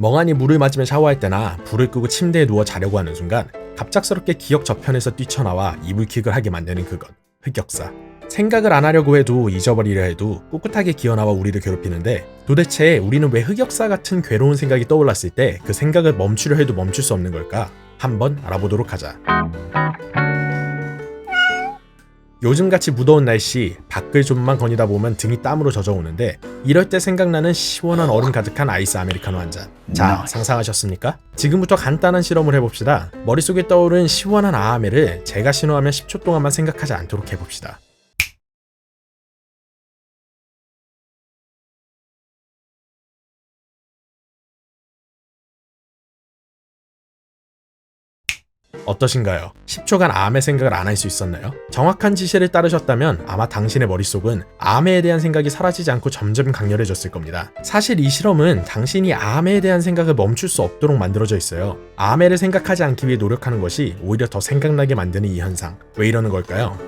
멍하니 물을 맞으며 샤워할 때나 불을 끄고 침대에 누워 자려고 하는 순간 갑작스럽게 기억 저편에서 뛰쳐나와 이불킥을 하게 만드는 그것, 흑역사. 생각을 안 하려고 해도 잊어버리려 해도 꿋꿋하게 기어나와 우리를 괴롭히는데 도대체 우리는 왜 흑역사 같은 괴로운 생각이 떠올랐을 때 그 생각을 멈추려 해도 멈출 수 없는 걸까? 한번 알아보도록 하자. 요즘같이 무더운 날씨 밖을 좀만 거니다 보면 등이 땀으로 젖어오는데 이럴 때 생각나는 시원한 얼음 가득한 아이스 아메리카노 한 잔. 자, 상상하셨습니까? 지금부터 간단한 실험을 해봅시다. 머릿속에 떠오른 시원한 아아메를 제가 신호하면 10초 동안만 생각하지 않도록 해봅시다. 어떠신가요? 10초간 암의 생각을 안 할 수 있었나요? 정확한 지시를 따르셨다면 아마 당신의 머릿속은 암에 대한 생각이 사라지지 않고 점점 강렬해졌을 겁니다. 사실 이 실험은 당신이 암에 대한 생각을 멈출 수 없도록 만들어져 있어요. 암에를 생각하지 않기 위해 노력하는 것이 오히려 더 생각나게 만드는 이 현상. 왜 이러는 걸까요?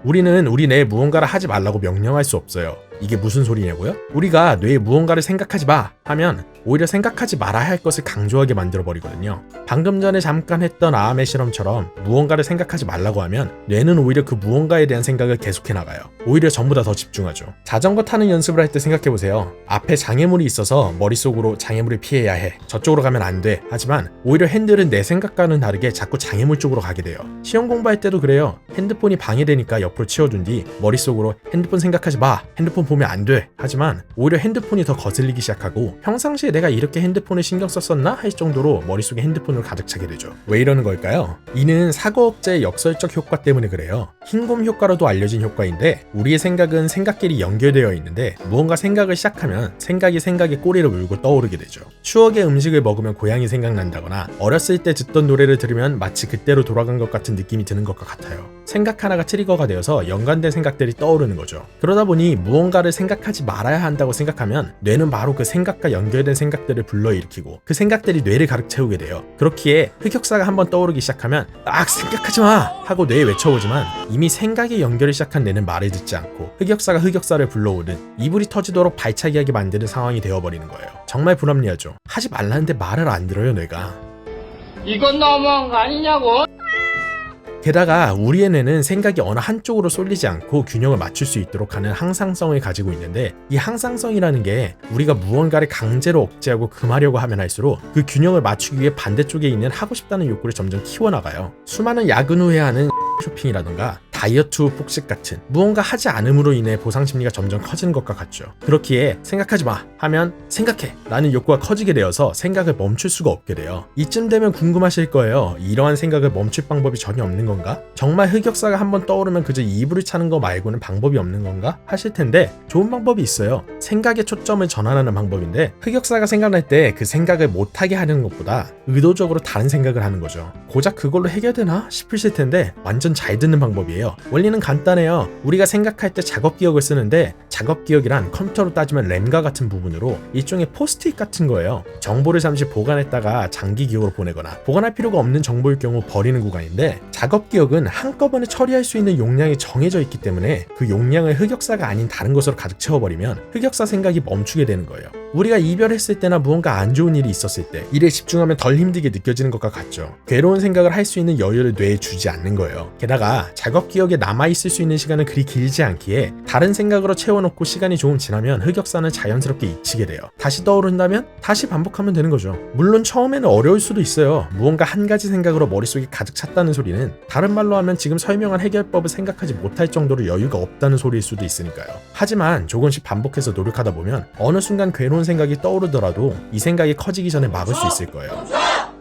우리는 우리 뇌에 무언가를 하지 말라고 명령할 수 없어요. 이게 무슨 소리냐고요? 우리가 뇌에 무언가를 생각하지 마 하면 오히려 생각하지 말아야 할 것을 강조하게 만들어버리거든요. 방금 전에 잠깐 했던 아암의 실험처럼 무언가를 생각하지 말라고 하면 뇌는 오히려 그 무언가에 대한 생각을 계속해 나가요. 오히려 전보다 더 집중하죠. 자전거 타는 연습을 할 때 생각해보세요. 앞에 장애물이 있어서 머릿속으로 장애물을 피해야 해. 저쪽으로 가면 안 돼. 하지만 오히려 핸들은 내 생각과는 다르게 자꾸 장애물 쪽으로 가게 돼요. 시험 공부할 때도 그래요. 핸드폰이 방해되니까 옆으로 치워둔 뒤 머릿속으로 핸드폰 생각하지 마. 핸드폰 보면 안 돼. 하지만 오히려 핸드폰이 더 거슬리기 시작하고 평상시에 내가 이렇게 핸드폰을 신경 썼었나? 할 정도로 머릿속에 핸드폰으로 가득 차게 되죠. 왜 이러는 걸까요? 이는 사고 억제의 역설적 효과 때문에 그래요. 흰곰 효과로도 알려진 효과인데 우리의 생각은 생각끼리 연결되어 있는데 무언가 생각을 시작하면 생각이 생각의 꼬리를 물고 떠오르게 되죠. 추억의 음식을 먹으면 고향이 생각난다거나 어렸을 때 듣던 노래를 들으면 마치 그때로 돌아간 것 같은 느낌이 드는 것과 같아요. 생각 하나가 트리거가 되어서 연관된 생각들이 떠오르는 거죠. 그러다 보니 무언가를 생각하지 말아야 한다고 생각하면 뇌는 바로 그 생각과 연결된 생각들을 불러일으키고 그 생각들이 뇌를 가득 채우게 돼요. 그렇기에 흑역사가 한번 떠오르기 시작하면 생각하지 마! 하고 뇌에 외쳐보지만 이미 생각이 연결이 시작한 뇌는 말을 듣지 않고 흑역사가 흑역사를 불러오듯 이불이 터지도록 발차기 하게 만드는 상황이 되어버리는 거예요. 정말 불합리하죠. 하지 말라는데 말을 안 들어요, 뇌가. 이건 너무한 거 아니냐고? 게다가 우리의 뇌는 생각이 어느 한쪽으로 쏠리지 않고 균형을 맞출 수 있도록 하는 항상성을 가지고 있는데 이 항상성이라는 게 우리가 무언가를 강제로 억제하고 금하려고 하면 할수록 그 균형을 맞추기 위해 반대쪽에 있는 하고 싶다는 욕구를 점점 키워나가요. 수많은 야근 후에 하는 쇼핑이라던가 다이어트 후 폭식 같은 무언가 하지 않음으로 인해 보상심리가 점점 커지는 것과 같죠. 그렇기에 생각하지 마 하면 생각해 라는 욕구가 커지게 되어서 생각을 멈출 수가 없게 돼요. 이쯤 되면 궁금하실 거예요. 이러한 생각을 멈출 방법이 전혀 없는 건가? 정말 흑역사가 한번 떠오르면 그저 이불을 차는 거 말고는 방법이 없는 건가? 하실 텐데 좋은 방법이 있어요. 생각의 초점을 전환하는 방법인데 흑역사가 생각날 때 그 생각을 못하게 하는 것보다 의도적으로 다른 생각을 하는 거죠. 고작 그걸로 해결되나 싶으실 텐데 완전 잘 듣는 방법이에요. 원리는 간단해요. 우리가 생각할 때 작업기억을 쓰는데 작업기억이란 컴퓨터로 따지면 램과 같은 부분으로 일종의 포스트잇 같은 거예요. 정보를 잠시 보관했다가 장기기억으로 보내거나 보관할 필요가 없는 정보일 경우 버리는 구간인데 작업기억은 한꺼번에 처리할 수 있는 용량이 정해져 있기 때문에 그 용량을 흑역사가 아닌 다른 것으로 가득 채워버리면 흑역사 생각이 멈추게 되는 거예요. 우리가 이별했을 때나 무언가 안 좋은 일이 있었을 때 일에 집중하면 덜 힘들게 느껴지는 것과 같죠. 괴로운 생각을 할 수 있는 여유를 뇌에 주지 않는 거예요. 게다가 작업기억에 남아있을 수 있는 시간은 그리 길지 않기에 다른 생각으로 채워놓고 시간이 조금 지나면 흑역사는 자연스럽게 잊히게 돼요. 다시 떠오른다면 다시 반복하면 되는 거죠. 물론 처음에는 어려울 수도 있어요. 무언가 한 가지 생각으로 머릿속에 가득 찼다는 소리는 다른 말로 하면 지금 설명한 해결법을 생각하지 못할 정도로 여유가 없다는 소리일 수도 있으니까요. 하지만 조금씩 반복해서 노력하다 보면 어느 순간 괴로운 생각이 떠오르더라도 이 생각이 커지기 전에 막을 수 있을 거예요.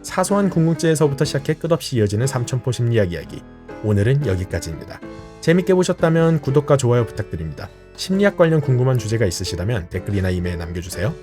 사소한 궁금증에서부터 시작해 끝없이 이어지는 삼천포 심리학 이야기. 오늘은 여기까지입니다. 재밌게 보셨다면 구독과 좋아요 부탁드립니다. 심리학 관련 궁금한 주제가 있으시다면 댓글이나 이메일 남겨주세요.